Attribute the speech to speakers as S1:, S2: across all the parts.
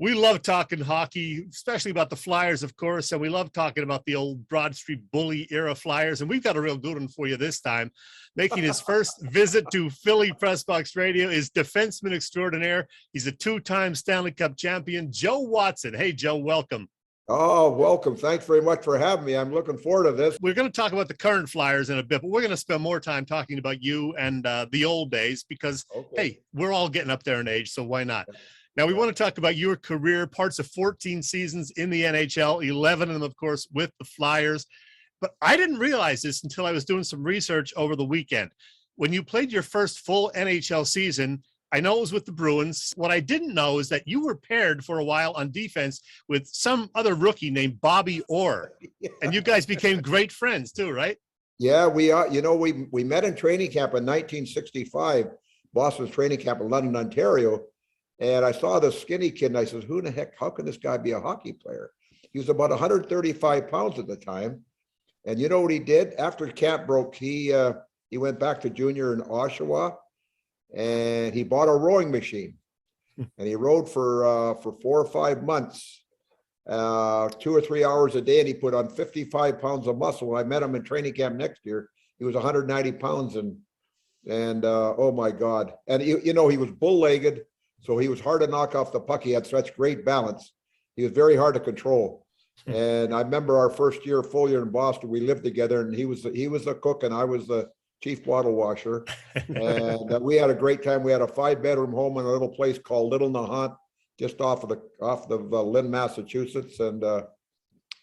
S1: We love talking hockey, especially about the Flyers, of course, and we love talking about the old Broad Street Bully era Flyers. And we've got a real good one for you this time. Making his first visit to Philly Pressbox Radio is defenseman extraordinaire. He's a two-time Stanley Cup champion, Joe Watson. Hey, Joe, welcome.
S2: Oh, welcome. Thanks very much for having me. I'm looking forward to this.
S1: We're going to talk about the current Flyers in a bit, but we're going to spend more time talking about you and the old days because, hey, we're all getting up there in age, so why not? Now, we want to talk about your career, parts of 14 seasons in the NHL, 11 of them, of course, with the Flyers. But I didn't realize this until I was doing some research over the weekend. When you played your first full NHL season, I know it was with the Bruins. What I didn't know is that you were paired for a while on defense with some other rookie named Bobby Orr. Yeah. And you guys became great friends too, right?
S2: Yeah, we are. You know, we met in training camp in 1965, Boston's training camp in London, Ontario. And I saw this skinny kid and I said, who the heck, how can this guy be a hockey player? He was about 135 pounds at the time. And you know what he did? After camp broke, he went back to junior in Oshawa and he bought a rowing machine. And he rowed for 4 or 5 months, 2 or 3 hours a day. And he put on 55 pounds of muscle. When I met him in training camp next year, he was 190 pounds and oh my God. And you know, he was bull-legged. So he was hard to knock off the puck. He had such great balance. He was very hard to control. And I remember our first year, full year in Boston, we lived together and he was the cook and I was the chief bottle washer. And we had a great time. We had a 5-bedroom home in a little place called Little Nahant, just off of Lynn, Massachusetts. And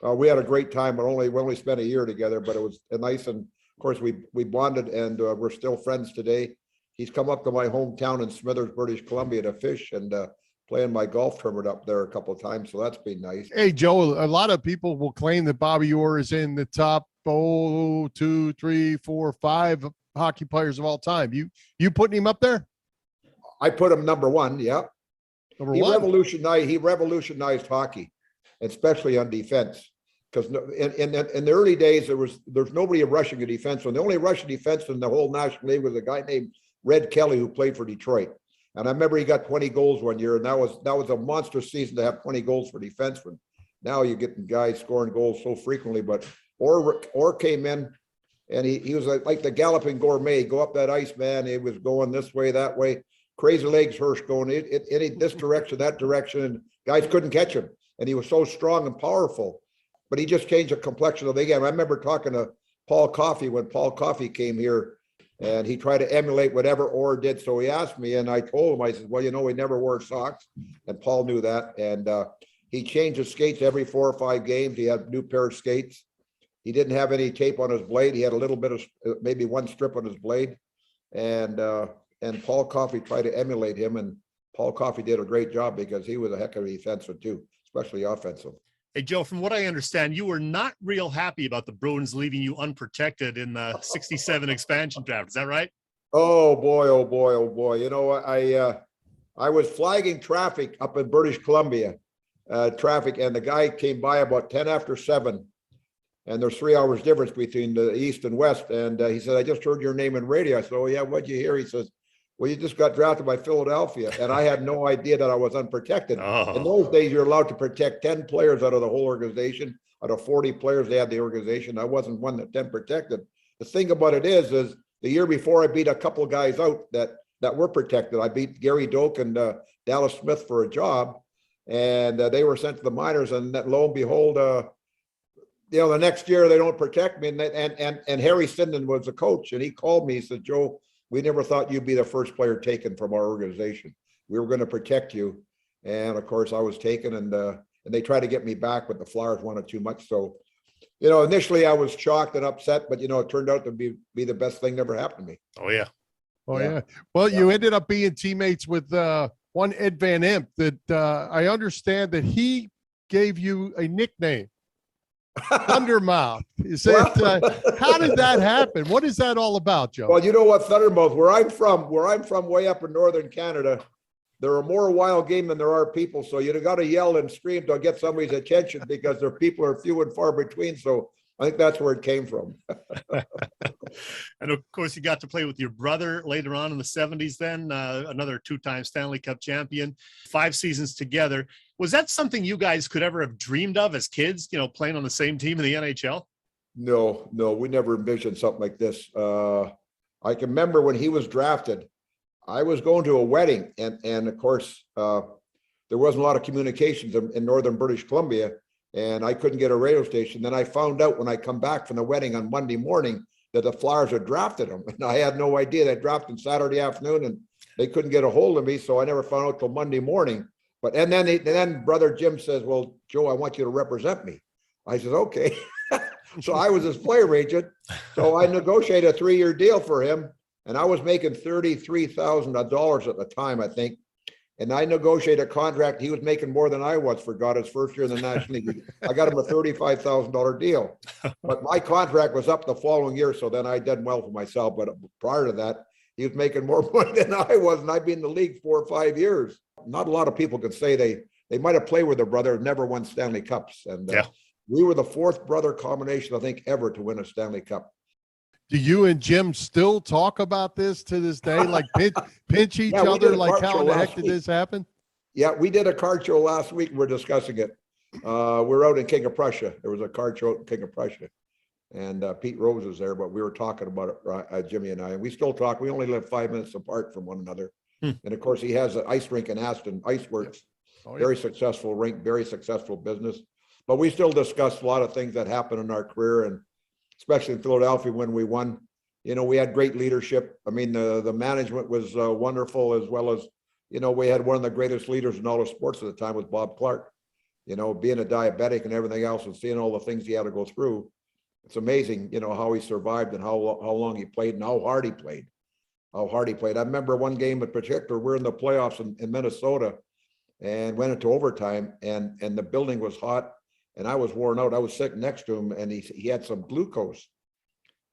S2: we had a great time. We only spent a year together, but it was nice. And of course we bonded and we're still friends today. He's come up to my hometown in Smithers, British Columbia to fish and play in my golf tournament up there a couple of times. So that's been nice.
S3: Hey, Joe, a lot of people will claim that Bobby Orr is in the top 2, 3, 4, 5 hockey players of all time. You putting him up there?
S2: I put him number 1. Yeah.
S3: Number one.
S2: He revolutionized hockey, especially on defense. Because in the early days, there's nobody rushing a defenseman. The only Russian defenseman in the whole National League was a guy named Red Kelly, who played for Detroit. And I remember he got 20 goals one year, and that was a monster season to have 20 goals for defensemen. Now you're getting guys scoring goals so frequently, but Orr came in, and he was like the galloping gourmet. Go up that ice, man. He was going this way, that way. Crazy legs, Hirsch going this direction, that direction, and guys couldn't catch him. And he was so strong and powerful. But he just changed the complexion of the game. I remember talking to Paul Coffey when Paul Coffey came here, and he tried to emulate whatever Orr did. So he asked me, and I told him, I said, well, you know, he never wore socks. And Paul knew that. And he changed his skates every 4 or 5 games. He had a new pair of skates. He didn't have any tape on his blade. He had a little bit of, maybe one strip on his blade. And Paul Coffey tried to emulate him. And Paul Coffey did a great job because he was a heck of a defenseman too, especially offensive.
S1: Hey, Joe, from what I understand, you were not real happy about the Bruins leaving you unprotected in the 67 expansion draft. Is that right?
S2: Oh, boy, oh, boy, oh, boy. You know, I was flagging traffic up in British Columbia, traffic, and the guy came by about 10 after 7, and there's 3 hours difference between the east and west. And he said, I just heard your name in radio. I said, oh, yeah, what'd you hear? He says, well, you just got drafted by Philadelphia. And I had no idea that I was unprotected. Oh. In those days, you're allowed to protect 10 players out of the whole organization. Out of 40 players they had the organization, I wasn't one that 10 protected. The thing about it is the year before I beat a couple of guys out that were protected. I beat Gary Doak and Dallas Smith for a job, and they were sent to the minors. And lo and behold, you know, the next year they don't protect me. And Harry Sinden was the coach, and he called me. He said, Joe, we never thought you'd be the first player taken from our organization. We were going to protect you. And of course I was taken, and they tried to get me back, but the Flyers wanted too much. So, you know, initially I was shocked and upset, but you know, it turned out to be the best thing that ever happened to me.
S1: Oh yeah.
S3: Oh yeah. Well, you ended up being teammates with one Ed Van Imp that I understand that he gave you a nickname. Thundermouth. Is that how did that happen? What is that all about, Joe?
S2: Well, you know what, Thundermouth, where I'm from way up in northern Canada, there are more wild game than there are people. So you got to yell and scream to get somebody's attention because their people are few and far between. So I think that's where it came from.
S1: And of course, you got to play with your brother later on in the 70s, then another two-time Stanley Cup champion, 5 seasons together. Was that something you guys could ever have dreamed of as kids, playing on the same team in the NHL?
S2: No, we never envisioned something like this. I can remember when he was drafted, I was going to a wedding, and of course, there wasn't a lot of communications in northern British Columbia, and I couldn't get a radio station. Then I found out when I come back from the wedding on Monday morning that the Flyers had drafted him, and I had no idea. They drafted him Saturday afternoon, and they couldn't get a hold of me, so I never found out till Monday morning. But and then brother Jim says, "Well, Joe, I want you to represent me." I said, "Okay." So I was his player agent. So I negotiated a 3-year deal for him, and I was making $33,000 at the time, I think. And I negotiated a contract. He was making more than I was, for God, his first year in the National League. I got him a $35,000 deal. But my contract was up the following year, so then I did well for myself. But prior to that, he was making more money than I was, and I'd been in the league 4 or 5 years. Not a lot of people can say they might have played with their brother, never won Stanley Cups. And we were the 4th brother combination, I think, ever to win a Stanley Cup.
S3: Do you and Jim still talk about this to this day? Like pinch each other? Like, how the heck did this happen?
S2: Yeah, we did a card show last week. We're discussing it. We're out in King of Prussia. There was a card show in King of Prussia. And Pete Rose was there, but we were talking about it, Jimmy and I. And we still talk. We only live 5 minutes apart from one another. And of course, he has an ice rink in Aston, Ice Works. Very successful rink, very successful business. But we still discuss a lot of things that happened in our career, and especially in Philadelphia when we won. We had great leadership. I mean, the management was wonderful, as well as, we had one of the greatest leaders in all of sports at the time was Bob Clark. Being a diabetic and everything else, and seeing all the things he had to go through. It's amazing, how he survived and how long he played and how hard he played. I remember one game in particular, we're in the playoffs in Minnesota and went into overtime, and the building was hot. And I was worn out. I was sitting next to him, and he had some glucose.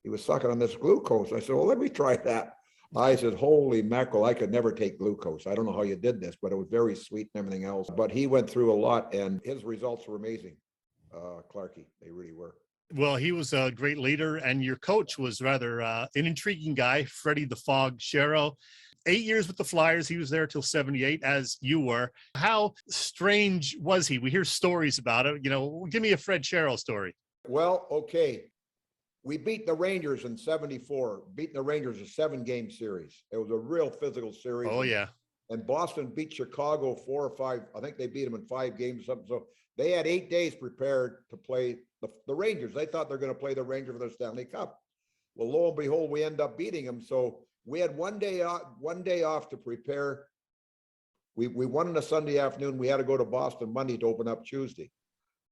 S2: He was sucking on this glucose. I said, "Well, let me try that." I said, "Holy mackerel, I could never take glucose. I don't know how you did this, but it was very sweet and everything else." But he went through a lot, and his results were amazing. Clarkie, they really were.
S1: Well, he was a great leader, and your coach was rather an intriguing guy, Freddie the Fog Shero. 8 years with the Flyers. He was there till 78, as you were. How strange was he? We hear stories about it. Give me a Fred Shero story.
S2: Well, okay. We beat the Rangers in 74, beating the Rangers a 7-game series. It was a real physical series.
S1: Oh, yeah.
S2: And Boston beat Chicago 4 or 5. I think they beat them in 5 games or something. So they had 8 days prepared to play the Rangers. They thought they're going to play the Rangers for the Stanley Cup. Well, lo and behold, we end up beating them. So we had one day off to prepare. We won on a Sunday afternoon. We had to go to Boston Monday to open up Tuesday.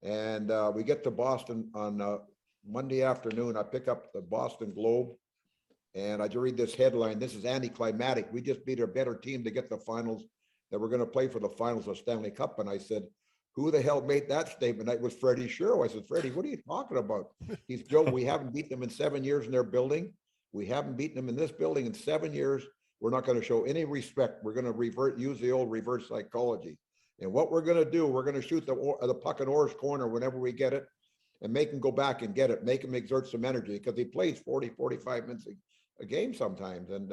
S2: And we get to Boston on Monday afternoon. I pick up the Boston Globe, and I just read this headline. This is anticlimactic. We just beat a better team to get the finals, that we're going to play for the finals of Stanley Cup. And I said, "Who the hell made that statement?" It was Freddie Shero. I said, "Freddie, what are you talking about?" He's, "Joe, we haven't beaten them in 7 years in their building. We haven't beaten them in this building in 7 years. We're not going to show any respect. We're going to use the old reverse psychology. And what we're going to do, we're going to shoot the puck in Orr's corner whenever we get it, and make him go back and get it, make him exert some energy," because he plays 40, 45 minutes a game sometimes. And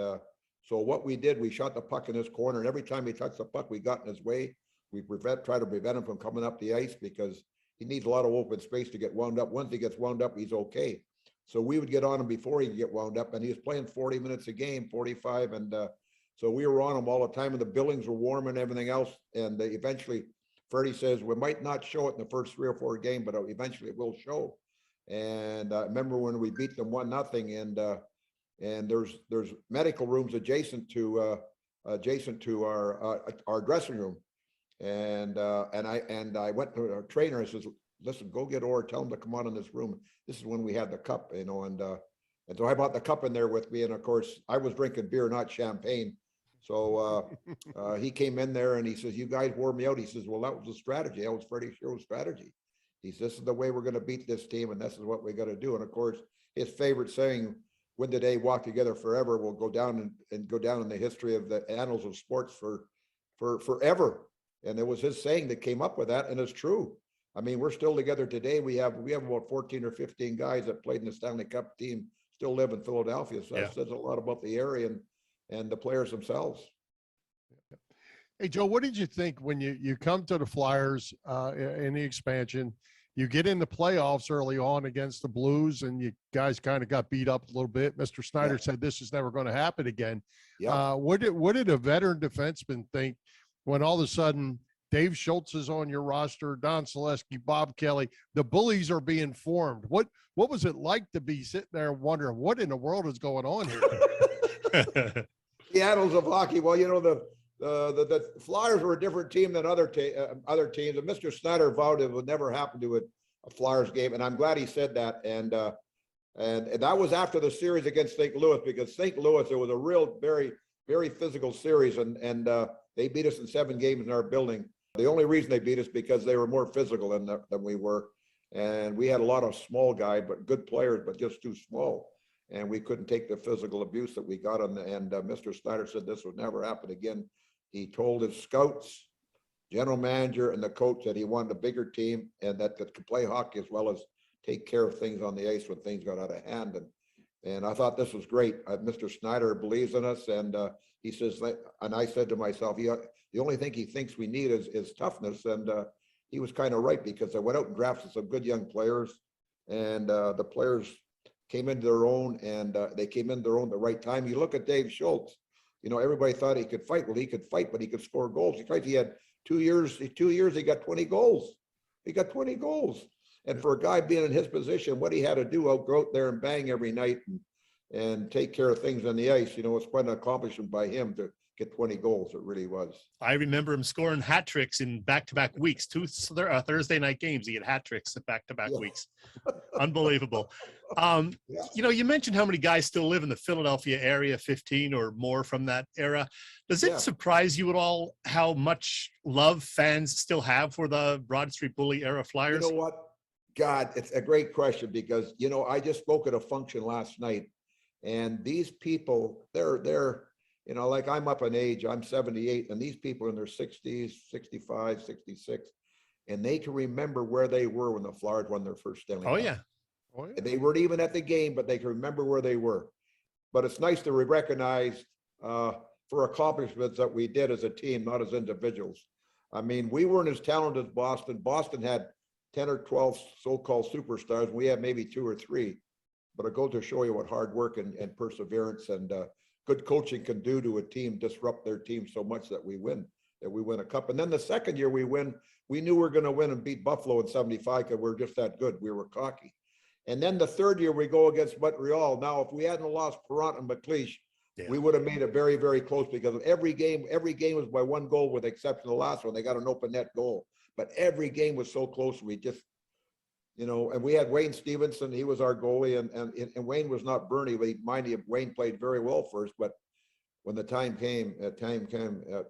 S2: so what we did, we shot the puck in his corner, and every time he touched the puck, we got in his way. We try to prevent him from coming up the ice, because he needs a lot of open space to get wound up. Once he gets wound up, he's okay. So we would get on him before he could get wound up, and he was playing 40 minutes a game, 45. And so we were on him all the time, and the buildings were warm and everything else. And eventually Freddie says, "We might not show it in the first 3 or 4 games, but eventually it will show." And I remember when we beat them 1-0, and there's medical rooms adjacent to our dressing room. And I went to our trainer. I says, "Listen, go get Orr, tell him to come on in this room." This is when we had the cup, and so I brought the cup in there with me. And of course, I was drinking beer, not champagne. So he came in there and he says, "You guys wore me out." He says, "Well, that was the strategy. That was Freddie Shero's strategy." He says, "This is the way we're going to beat this team, and this is what we got to do." And of course, his favorite saying, "Win today, walk together forever," will go down and go down in the history of the annals of sports for forever. And it was his saying that came up with that, and it's true. I mean, we're still together today. We have about 14 or 15 guys that played in the Stanley Cup team still live in Philadelphia. So
S1: Yeah.
S2: that says a lot about the area and the players themselves.
S3: Hey, Joe, what did you think when you come to the Flyers in the expansion? You get in the playoffs early on against the Blues, and you guys kind of got beat up a little bit. Mr. Snyder said this is never going to happen again.
S2: Yeah.
S3: What did a veteran defenseman think when all of a sudden Dave Schultz is on your roster, Don Selesky, Bob Kelly, the bullies are being formed? What was it like to be sitting there wondering what in the world is going on here?
S2: The annals of hockey. Well, you know, the Flyers were a different team than other teams. And Mr. Snyder vowed it would never happen to a Flyers game. And I'm glad he said that. And that was after the series against St. Louis, because St. Louis, it was a real, very, very physical series. And they beat us in 7 games in our building. The only reason they beat us because they were more physical than we were. And we had a lot of small guys, but good players, but just too small. And we couldn't take the physical abuse that we got on the end. Mr. Snyder said this would never happen again. He told his scouts, general manager, and the coach that he wanted a bigger team and that could play hockey as well as take care of things on the ice when things got out of hand. And I thought this was great. Mr. Snyder believes in us, and he says, and I said to myself, the only thing he thinks we need is toughness. And he was kind of right, because I went out and drafted some good young players, and the players came into their own, and they came into their own at the right time. You look at Dave Schultz, you know, everybody thought he could fight. Well, he could fight, but he could score goals. He had 2 years, he got 20 goals. He got 20 goals. And for a guy being in his position, what he had to do, go out there and bang every night and take care of things on the ice, you know, it's quite an accomplishment by him to get 20 goals. It really was.
S1: I remember him scoring hat tricks in back-to-back weeks, 2 Thursday night games. He had hat tricks at back-to-back weeks. Unbelievable. You know, you mentioned how many guys still live in the Philadelphia area, 15 or more from that era. Does it surprise you at all how much love fans still have for the Broad Street Bully era Flyers?
S2: You know what? God, it's a great question, because, you know, I just spoke at a function last night, and these people, they're, you know, like I'm up in age, I'm 78, and these people are in their 60s, 65, 66, and they can remember where they were when the Flyers won their first Stanley Cup.
S1: Oh, yeah.
S2: They weren't even at the game, but they can remember where they were. But it's nice to be recognized for accomplishments that we did as a team, not as individuals. I mean, we weren't as talented as Boston. Boston had 10 or 12 so-called superstars. We had maybe 2 or 3. But it goes to show you what hard work and perseverance and good coaching can do to a team, disrupt their team so much that we win a cup. And then the second year we win, we knew we were going to win and beat Buffalo in 75 because we were just that good. We were cocky. And then the third year we go against Montreal. Now, if we hadn't lost Perrant and McLeish, we would have made it very, very close, because every game was by 1 goal, with the exception of the last one. They got an open net goal. But every game was so close. We just, you know, and we had Wayne Stevenson. He was our goalie, and Wayne was not Bernie. Mind you, Wayne played very well for us. But when the time came,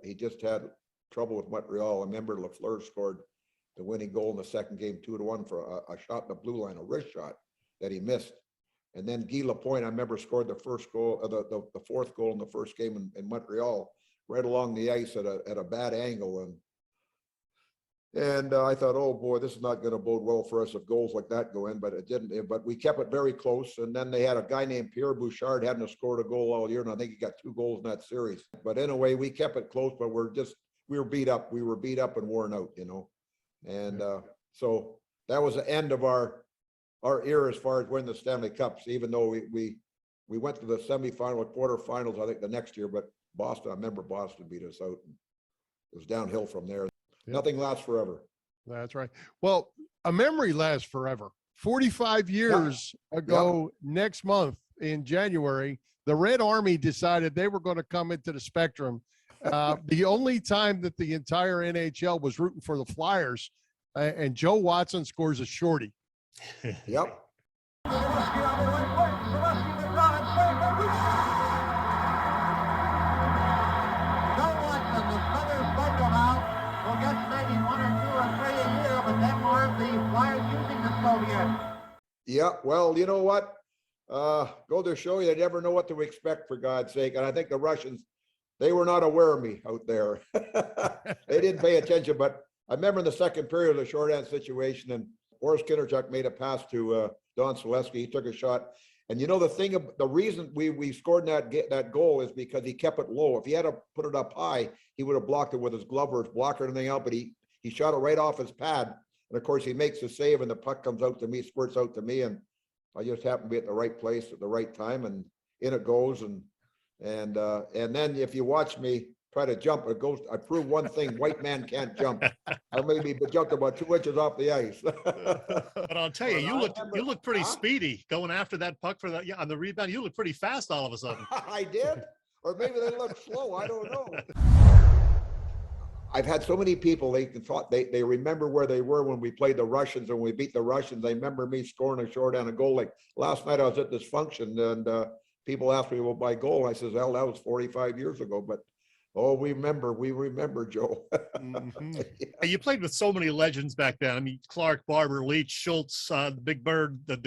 S2: he just had trouble with Montreal. I remember Lafleur scored the winning goal in the second game, 2-1 for a shot in the blue line, a wrist shot that he missed. And then Guy Lapointe, I remember, scored the first goal, the fourth goal in the first game in Montreal, right along the ice at a bad angle. And I thought, oh boy, this is not going to bode well for us if goals like that go in, but it didn't. But we kept it very close. And then they had a guy named Pierre Bouchard, hadn't scored a goal all year, and I think he got 2 goals in that series. But anyway, we kept it close, but we were beat up. We were beat up and worn out, you know. And so that was the end of our era as far as winning the Stanley Cups, even though we went to the semifinal, quarterfinals, I think the next year. But Boston, I remember Boston beat us out. It was downhill from there. Nothing lasts forever.
S3: That's right. Well, a memory lasts forever. 45 years ago, next month in January, the Red Army decided they were going to come into the Spectrum. The only time that the entire NHL was rooting for the Flyers, and Joe Watson scores a shorty.
S2: Yep. Yeah, well, you know what? Go to show you, they never know what to expect, for God's sake. And I think the Russians, they were not aware of me out there. They didn't pay attention. But I remember in the second period of the shorthand situation, and Boris Kinderchuk made a pass to Don Selesky. He took a shot, And you know, the reason we scored that goal is because he kept it low. If he had to put it up high, he would have blocked it with his glove or his blocker or anything else, but he shot it right off his pad. And of course he makes the save and the puck comes out to me, squirts out to me. And I just happened to be at the right place at the right time, and in it goes. And then if you watch me try to jump, it goes. I prove one thing: white man can't jump. I maybe jumped about 2 inches off the ice.
S1: But I'll tell you, you look pretty speedy going after that puck on the rebound. You look pretty fast all of a sudden.
S2: I did, or maybe they look slow. I don't know. I've had so many people, they remember where they were when we played the Russians and we beat the Russians. They remember me scoring a shorthanded goal. Like last night I was at this function and people asked me, well, by goal. I says, well, that was 45 years ago, but oh, we remember, Joe.
S1: Mm-hmm. You played with so many legends back then. I mean, Clark, Barber, Leach, Schultz, the Big Bird, the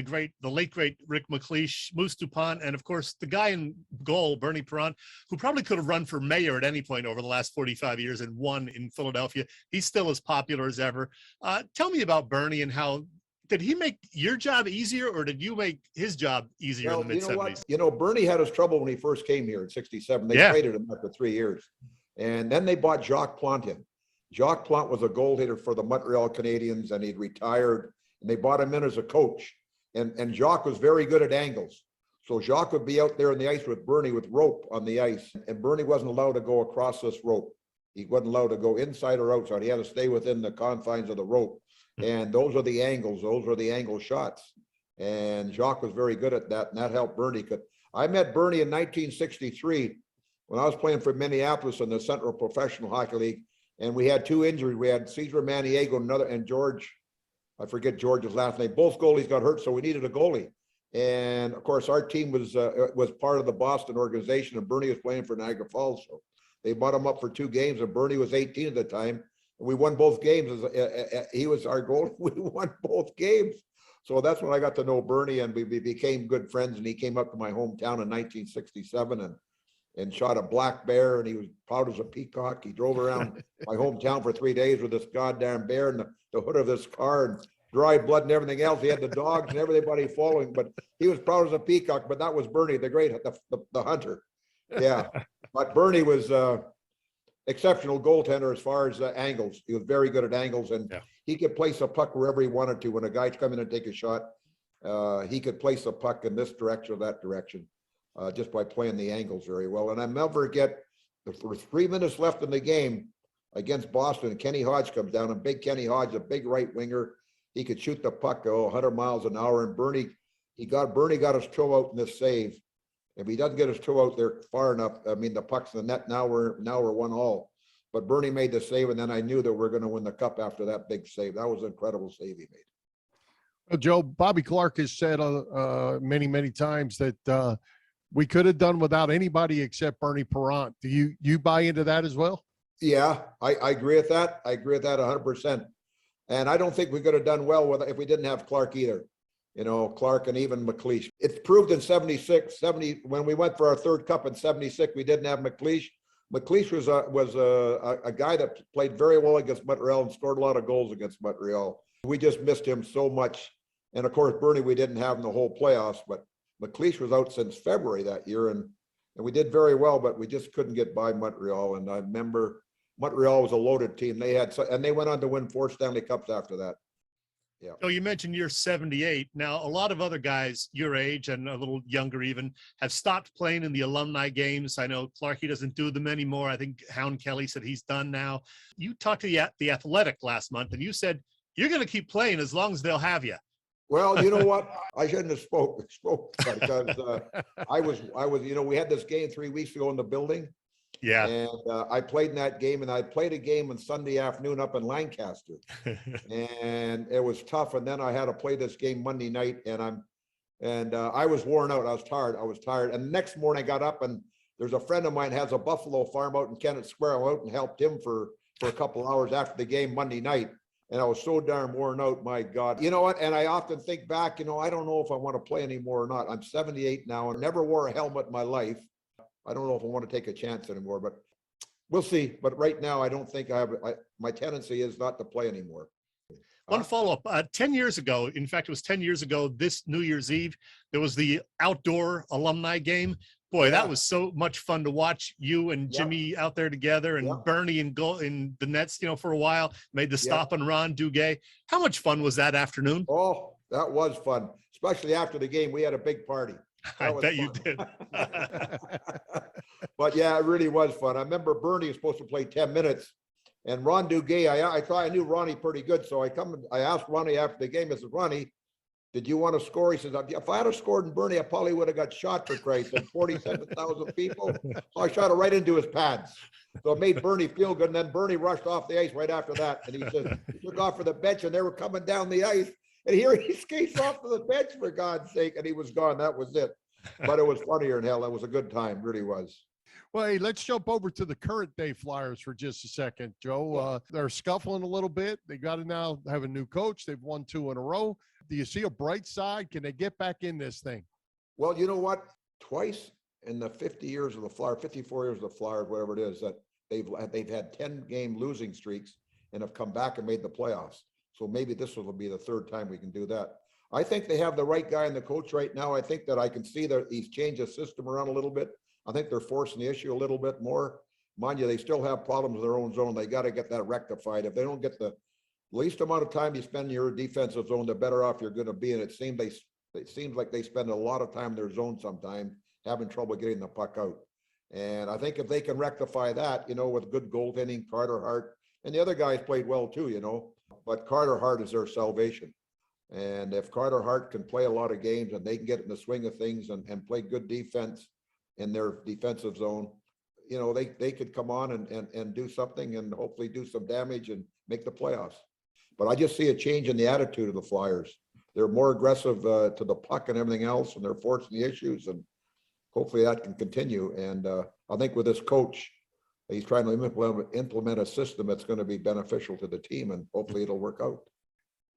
S1: late great Rick McLeish, Moose Dupont, and of course the guy in goal, Bernie Perron, who probably could have run for mayor at any point over the last 45 years and won in Philadelphia. He's still as popular as ever. Tell me about Bernie and how. Did he make your job easier, or did you make his job easier in the mid-70s?
S2: You know, Bernie had his trouble when he first came here in '67. They traded him after 3 years. And then they bought Jacques Plante in. Jacques Plante was a goal hitter for the Montreal Canadiens, and he'd retired. And they bought him in as a coach. And Jacques was very good at angles. So Jacques would be out there on the ice with Bernie with rope on the ice. And Bernie wasn't allowed to go across this rope. He wasn't allowed to go inside or outside. He had to stay within the confines of the rope. And those are the angles. Those are the angle shots. And Jacques was very good at that. And that helped Bernie. I met Bernie in 1963 when I was playing for Minneapolis in the Central Professional Hockey League. And we had 2 injuries. We had Cesar Maniego and George. I forget George's last name. Both goalies got hurt, so we needed a goalie. And of course, our team was part of the Boston organization, and Bernie was playing for Niagara Falls. So they bought him up for 2 games, and Bernie was 18 at the time. We won both games. He was our goal. We won both games. So that's when I got to know Bernie, and we became good friends. And he came up to my hometown in 1967 and shot a black bear, and he was proud as a peacock. He drove around my hometown for 3 days with this goddamn bear in the hood of this car, and dry blood and everything else. He had the dogs and everybody following, but he was proud as a peacock. But that was Bernie, the hunter. Yeah, but Bernie was exceptional goaltender as far as angles. He was very good at angles, and he could place a puck wherever he wanted to. When a guy's come in and take a shot, he could place a puck in this direction or that direction just by playing the angles very well. And I never forget, for 3 minutes left in the game against Boston, Kenny Hodge comes down, and big Kenny Hodge, a big right winger, he could shoot the puck 100 miles an hour. And Bernie got his toe out in this save. If he doesn't get his toe out there far enough, I mean, the puck's in the net. Now we're 1-1. But Bernie made the save, and then I knew that we're going to win the cup after that big save. That was an incredible save he made.
S3: Well, Joe, Bobby Clark has said many, many times that we could have done without anybody except Bernie Perron. Do you buy into that as well?
S2: Yeah, I agree with that. I agree with that 100%. And I don't think we could have done well if we didn't have Clark either. You know, Clark and even McLeish. It's proved in 76, 70, when we went for our 3rd cup in 76, we didn't have McLeish. McLeish was a guy that played very well against Montreal and scored a lot of goals against Montreal. We just missed him so much. And of course, Bernie, we didn't have in the whole playoffs, but McLeish was out since February that year. And we did very well, but we just couldn't get by Montreal. And I remember Montreal was a loaded team. And they went on to win 4 Stanley Cups after that. Yeah.
S1: So you mentioned you're 78. Now, a lot of other guys your age and a little younger even have stopped playing in the alumni games. I know Clarkie doesn't do them anymore. I think Hound Kelly said he's done now. You talked to the Athletic last month, and you said you're going to keep playing as long as they'll have you.
S2: Well, you know what? I shouldn't have spoke because I was, you know, we had this game 3 weeks ago in the building.
S1: Yeah.
S2: And I played in that game, and I played a game on Sunday afternoon up in Lancaster, and it was tough. And then I had to play this game Monday night, and I was worn out. I was tired. And the next morning I got up, and there's a friend of mine has a buffalo farm out in Kennett Square. I went out and helped him for a couple hours after the game Monday night. And I was so darn worn out, my God. You know what? And I often think back, you know, I don't know if I want to play anymore or not. I'm 78 now and never wore a helmet in my life. I don't know if I want to take a chance anymore, but we'll see. But right now, I don't think my tendency is not to play anymore.
S1: One follow-up, 10 years ago, in fact, it was 10 years ago, this New Year's Eve, there was the outdoor alumni game. Boy,
S2: Yeah.
S1: that was so much fun to watch you and Jimmy out there together, and Bernie and goal in the nets, for a while, made the stop and run, Duguay. How much fun was that afternoon?
S2: Oh, that was fun, especially after the game. We had a big party.
S1: I bet you did.
S2: But yeah, it really was fun. I remember Bernie was supposed to play 10 minutes. And Ron Duguay, I thought I knew Ronnie pretty good. So I asked Ronnie after the game, I said, Ronnie, did you want to score? He says, if I had scored in Bernie, I probably would have got shot for Christ and 47,000 people. So I shot it right into his pads. So it made Bernie feel good. And then Bernie rushed off the ice right after that. And he said, he took off for the bench and they were coming down the ice. And here he skates off to the bench, for God's sake. And he was gone. That was it. But it was funnier in hell. It was a good time. Really was.
S3: Well, hey, let's jump over to the current day Flyers for just a second, Joe. They're scuffling a little bit. They got to now have a new coach. They've won 2 in a row. Do you see a bright side? Can they get back in this thing?
S2: Well, you know what? Twice in the 50 years of the Flyers, 54 years of the Flyers, whatever it is, that they've had 10-game losing streaks and have come back and made the playoffs. So maybe this will be the third time we can do that. I think they have the right guy in the coach right now. I think that I can see that he's changed the system around a little bit. I think they're forcing the issue a little bit more. Mind you, they still have problems in their own zone. They got to get that rectified. If they don't get the least amount of time you spend in your defensive zone, the better off you're going to be. And it seems like they spend a lot of time in their zone sometimes, having trouble getting the puck out. And I think if they can rectify that, with good goaltending, Carter Hart, and the other guys played well too, but Carter Hart is their salvation. And if Carter Hart can play a lot of games and they can get in the swing of things and play good defense in their defensive zone, they could come on and do something and hopefully do some damage and make the playoffs. But I just see a change in the attitude of the Flyers. They're more aggressive to the puck and everything else, and they're forcing the issues, and hopefully that can continue. And I think with this coach, he's trying to implement a system that's going to be beneficial to the team, and hopefully it'll work out.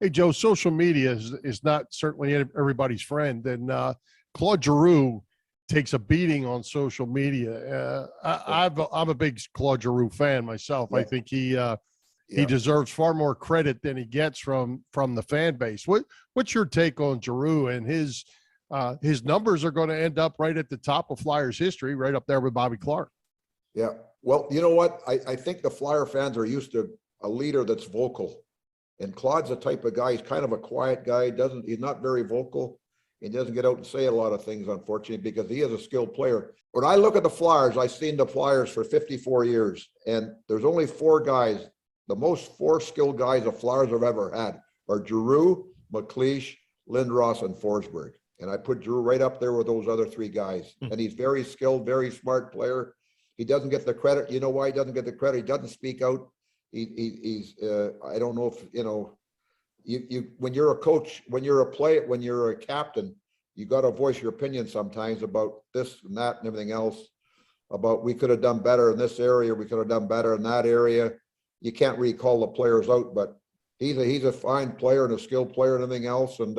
S3: Hey, Joe, social media is not certainly everybody's friend. And Claude Giroux takes a beating on social media. I'm a big Claude Giroux fan myself. Yeah. I think he deserves far more credit than he gets from the fan base. What's your take on Giroux and his numbers are going to end up right at the top of Flyers history, right up there with Bobby Clarke?
S2: Yeah. Well, you know what? I think the Flyer fans are used to a leader that's vocal. And Claude's the type of guy, he's kind of a quiet guy. He's not very vocal. He doesn't get out and say a lot of things, unfortunately, because he is a skilled player. When I look at the Flyers, I've seen the Flyers for 54 years, and there's only 4 guys. The most 4 skilled guys the Flyers have ever had are Giroux, McLeish, Lindros, and Forsberg. And I put Giroux right up there with those other 3 guys. And he's very skilled, very smart player. He doesn't get the credit. You know why he doesn't get the credit? He doesn't speak out. He's I don't know if you when you're a coach, when you're a player, when you're a captain, you got to voice your opinion sometimes about this and that and everything else, about we could have done better in this area, we could have done better in that area. You can't really call the players out, but he's a fine player and a skilled player and everything else, and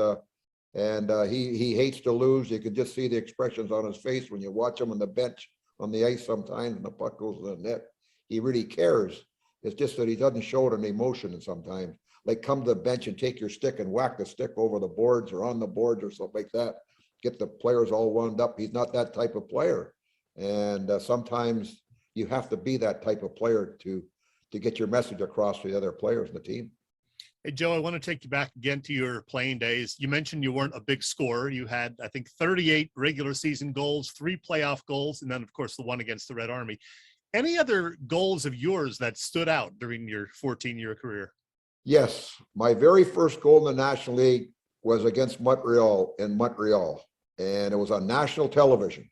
S2: he hates to lose. You can just see the expressions on his face when you watch him on the bench on the ice sometimes, and the puck goes to the net. He really cares. It's just that he doesn't show it in emotion sometimes. Like come to the bench and take your stick and whack the stick over the boards or on the boards or something like that. Get the players all wound up. He's not that type of player. And sometimes you have to be that type of player to get your message across to the other players in the team.
S1: Hey, Joe, I want to take you back again to your playing days. You mentioned you weren't a big scorer. You had, I think, 38 regular season goals, 3 playoff goals, and then, of course, the one against the Red Army. Any other goals of yours that stood out during your 14-year career?
S2: Yes. My very first goal in the National League was against Montreal in Montreal, and it was on national television.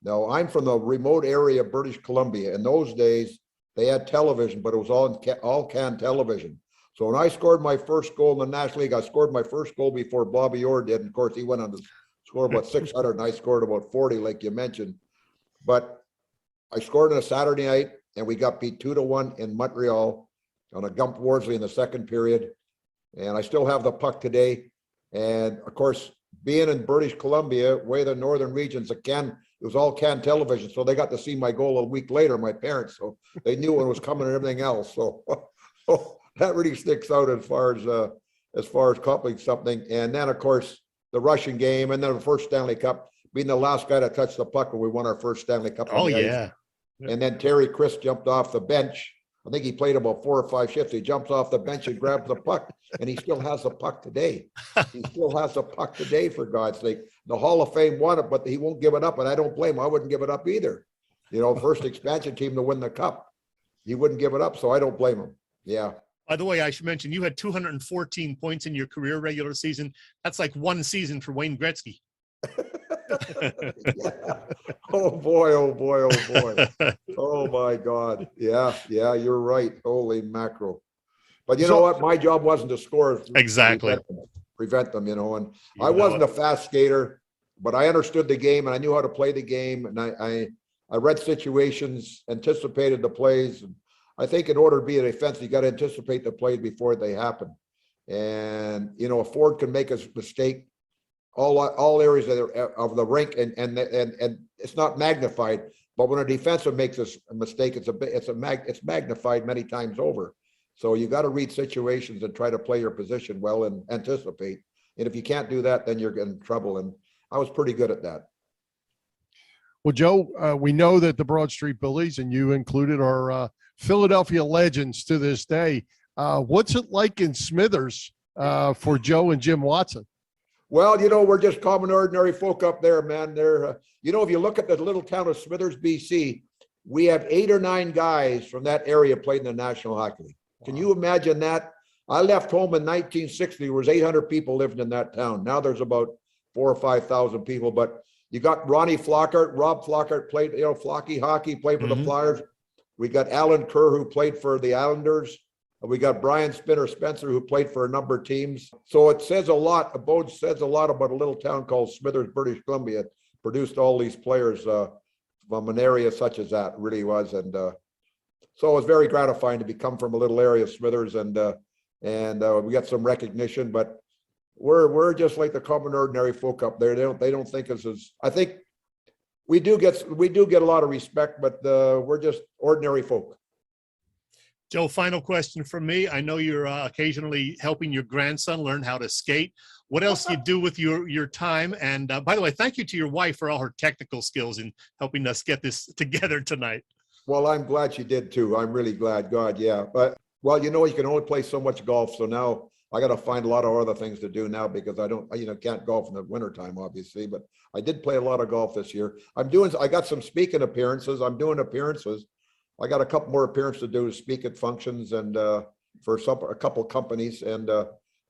S2: Now, I'm from the remote area of British Columbia. In those days, they had television, but it was all can television. So when I scored my first goal in the National League, I scored my first goal before Bobby Orr did. And of course, he went on to score about 600, and I scored about 40, like you mentioned. But I scored on a Saturday night, and we got beat 2-1 in Montreal on a Gump Worsley in the second period. And I still have the puck today. And of course, being in British Columbia, way the northern regions, it was all can television. So they got to see my goal a week later, my parents. So they knew when it was coming and everything else. So that really sticks out as far as accomplishing something. And then of course the Russian game, and then the first Stanley Cup, being the last guy to touch the puck when we won our first Stanley Cup.
S1: Oh yeah.
S2: And then Terry Chris jumped off the bench. I think he played about 4 or 5 shifts. He jumps off the bench and grabs the puck, and he still has the puck today. He still has the puck today, for God's sake. The Hall of Fame won it, but he won't give it up, and I don't blame him. I wouldn't give it up either. You know, first expansion team to win the cup. He wouldn't give it up, so I don't blame him. Yeah.
S1: By the way, I should mention you had 214 points in your career regular season. That's like one season for Wayne Gretzky.
S2: Yeah. Oh boy, oh boy, oh boy. Oh my God. Yeah, you're right. Holy mackerel. But you know what? My job wasn't to score.
S1: Exactly.
S2: Prevent them, you know. And I wasn't a fast skater, but I understood the game and I knew how to play the game. And I read situations, anticipated the plays. And I think in order to be a defense, you got to anticipate the plays before they happen. And, you know, a forward can make a mistake all areas of the rink, and it's not magnified. But when a defensive makes a mistake, it's magnified many times over. So you got to read situations and try to play your position well and anticipate. And if you can't do that, then you're in trouble. And I was pretty good at that.
S3: Well, Joe, we know that the Broad Street Bullies, and you included, are Philadelphia legends to this day. What's it like in Smithers for Joe and Jim Watson?
S2: Well, you know, we're just common, ordinary folk up there, man. They're, you know, if you look at the little town of Smithers, BC, we have 8 or 9 guys from that area played in the National Hockey League. Wow. Can you imagine that? I left home in 1960. There was 800 people living in that town. Now there's about 4,000 or 5,000 people. But you got Ronnie Flockart, Rob Flockart played, you know, Flocky hockey, played for the Flyers. We got Alan Kerr, who played for the Islanders. We got Brian Spinner Spencer, who played for a number of teams. So it says a lot. Abode says a lot about a little town called Smithers, British Columbia. It produced all these players from an area such as that. It really was. And so it was very gratifying to come from a little area of Smithers, and we got some recognition. But we're just like the common, ordinary folk up there. They don't think us as, I think we do get a lot of respect, but we're just ordinary folk.
S1: Joe, final question from me. I know you're occasionally helping your grandson learn how to skate. What else do you do with your time? And by the way, thank you to your wife for all her technical skills in helping us get this together tonight.
S2: Well, I'm glad she did too. I'm really glad. God, yeah. But, well, you know, you can only play so much golf. So now I got to find a lot of other things to do now, because I can't golf in the wintertime, obviously. But I did play a lot of golf this year. I got some speaking appearances. I'm doing appearances. I got a couple more appearances to do, to speak at functions and for a couple companies. And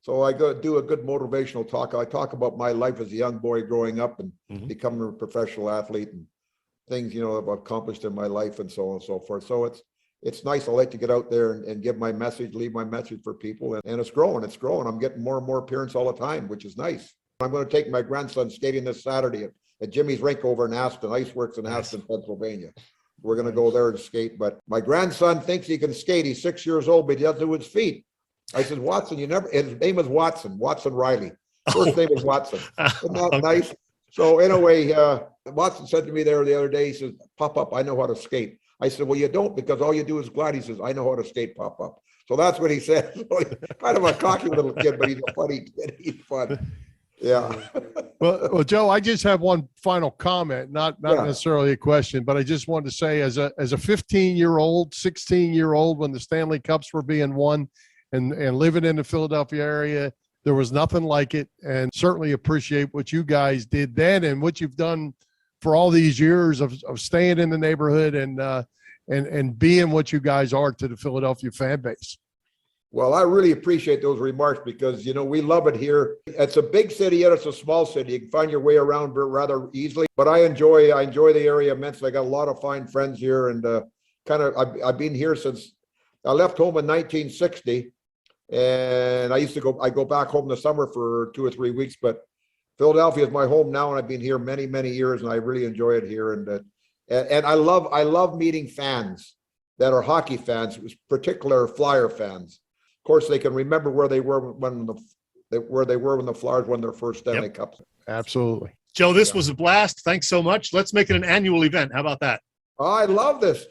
S2: so I go do a good motivational talk. I talk about my life as a young boy growing up and becoming a professional athlete and things, you know, I've accomplished in my life and so on and so forth. So it's nice. I like to get out there and give my message, leave my message for people. And it's growing. It's growing. I'm getting more and more appearances all the time, which is nice. I'm going to take my grandson skating this Saturday at Jimmy's rink over in Aston, Iceworks in Aston, Pennsylvania. We're going to go there and skate. But my grandson thinks he can skate. He's 6 years old, but he doesn't do his feet. I said, Watson, his name is Watson Riley. First name is Watson. Isn't that nice? So anyway, Watson said to me there the other day, he says, Pop Up, I know how to skate. I said, well, you don't, because all you do is glide. He says, I know how to skate, Pop Up. So that's what he said. So kind of a cocky little kid, but he's a funny kid. He's fun. Yeah.
S3: Well, Joe, I just have one final comment, not necessarily a question, but I just wanted to say, as a 15-year-old, 16-year-old, when the Stanley Cups were being won and living in the Philadelphia area, there was nothing like it. And certainly appreciate what you guys did then and what you've done for all these years of staying in the neighborhood and being what you guys are to the Philadelphia fan base.
S2: Well, I really appreciate those remarks, because, you know, we love it here. It's a big city, yet it's a small city. You can find your way around rather easily, but I enjoy the area immensely. I got a lot of fine friends here, and I've been here since I left home in 1960, and I go back home in the summer for 2 or 3 weeks, but Philadelphia is my home now, and I've been here many, many years, and I really enjoy it here. And I love meeting fans that are hockey fans, particular Flyer fans. Of course, they can remember where they were when the Flyers won their first Stanley Cup.
S3: Absolutely.
S1: Joe, this was a blast. Thanks so much. Let's make it an annual event. How about that?
S2: I love this.